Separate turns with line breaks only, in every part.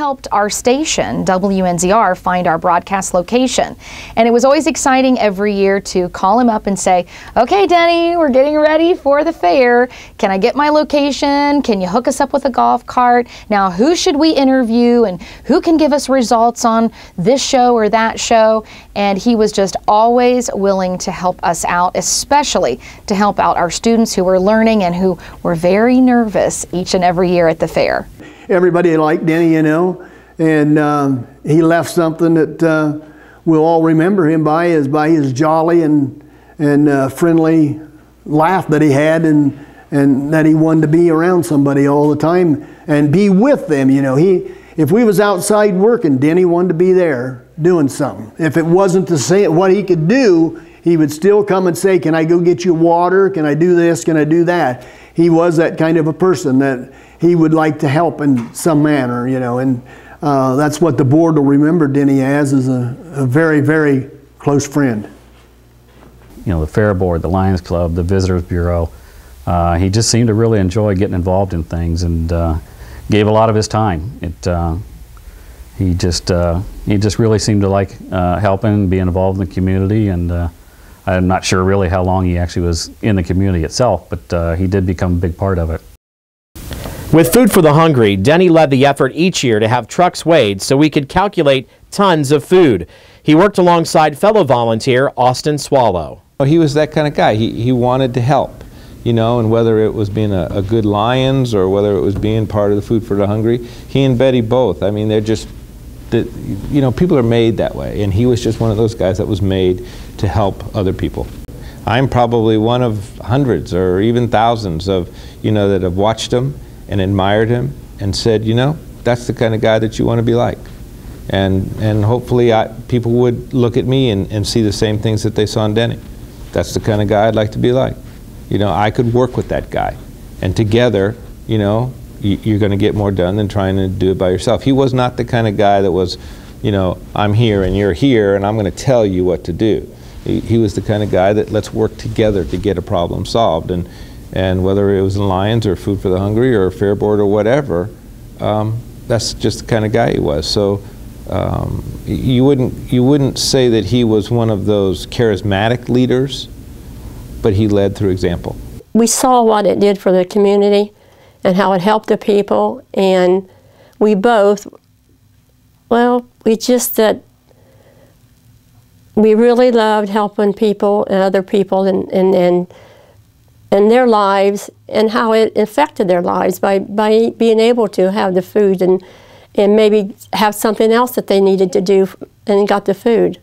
helped our station, WNZR, find our broadcast location. And it was always exciting every year to call him up and say, okay, Denny, we're getting ready for the fair. Can I get my location? Can you hook us up with a golf cart? Now, who should we interview and who can give us results on this show or that show? And he was just always willing to help us out, especially to help out our students who were learning and who were very nervous each and every year at the fair.
Everybody liked Denny, you know, and he left something that we'll all remember him by his jolly and friendly laugh that he had, and that he wanted to be around somebody all the time and be with them. You know, if we was outside working, Denny wanted to be there doing something. If it wasn't to say what he could do, he would still come and say, can I go get you water? Can I do this? Can I do that? He was that kind of a person that he would like to help in some manner, you know, and that's what the board will remember Denny as a very, very close friend.
You know, the Fair Board, the Lions Club, the Visitors Bureau, he just seemed to really enjoy getting involved in things and gave a lot of his time. He just really seemed to like helping, being involved in the community, and I'm not sure really how long he actually was in the community itself, but he did become a big part of it.
With Food for the Hungry, Denny led the effort each year to have trucks weighed so we could calculate tons of food. He worked alongside fellow volunteer Austin Swallow.
He was that kind of guy. He wanted to help, you know, and whether it was being a good Lions or whether it was being part of the Food for the Hungry, he and Betty both. I mean, they're just, you know, people are made that way, and he was just one of those guys that was made to help other people. I'm probably one of hundreds or even thousands of, you know, that have watched him and admired him and said, you know, that's the kind of guy that you want to be like. And hopefully people would look at me and see the same things that they saw in Denny. That's the kind of guy I'd like to be like. You know, I could work with that guy. And together, you know, you're going to get more done than trying to do it by yourself. He was not the kind of guy that was, you know, I'm here and you're here and I'm going to tell you what to do. He was the kind of guy that let's work together to get a problem solved. And whether it was in Lions or Food for the Hungry or Fair Board or whatever, that's just the kind of guy he was. So you wouldn't say that he was one of those charismatic leaders, but he led through example.
We saw what it did for the community and how it helped the people, and we both, well, we really loved helping people and other people and their lives and how it affected their lives by being able to have the food and maybe have something else that they needed to do and got the food.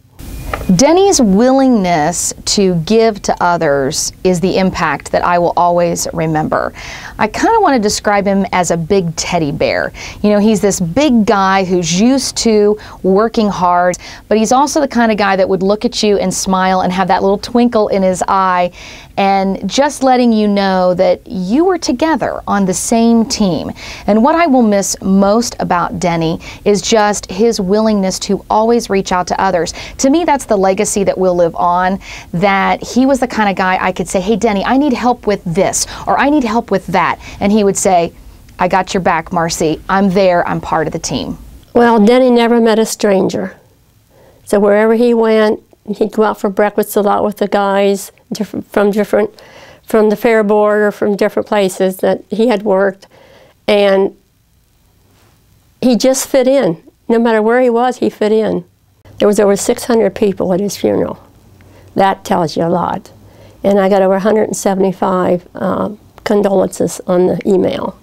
Denny's willingness to give to others is the impact that I will always remember. I kind of want to describe him as a big teddy bear. You know, he's this big guy who's used to working hard, but he's also the kind of guy that would look at you and smile and have that little twinkle in his eye and just letting you know that you were together on the same team. And what I will miss most about Denny is just his willingness to always reach out to others. To me, that's the legacy that will live on, that he was the kind of guy I could say, hey, Denny, I need help with this, or I need help with that. And he would say, I got your back, Marcy. I'm there. I'm part of the team.
Well, Denny never met a stranger. So wherever he went, he'd go out for breakfast a lot with the guys from the Fair Board or from different places that he had worked. And he just fit in. No matter where he was, he fit in. There was over 600 people at his funeral. That tells you a lot. And I got over 175 condolences on the email.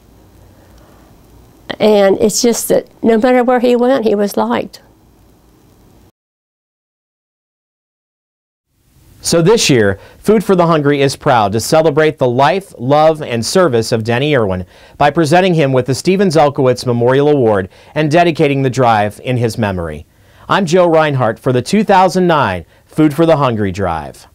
And it's just that no matter where he went, he was liked.
So this year, Food for the Hungry is proud to celebrate the life, love, and service of Denny Irwin by presenting him with the Stephen Zelkowitz Memorial Award and dedicating the drive in his memory. I'm Joe Rinehart for the 2009 Food for the Hungry Drive.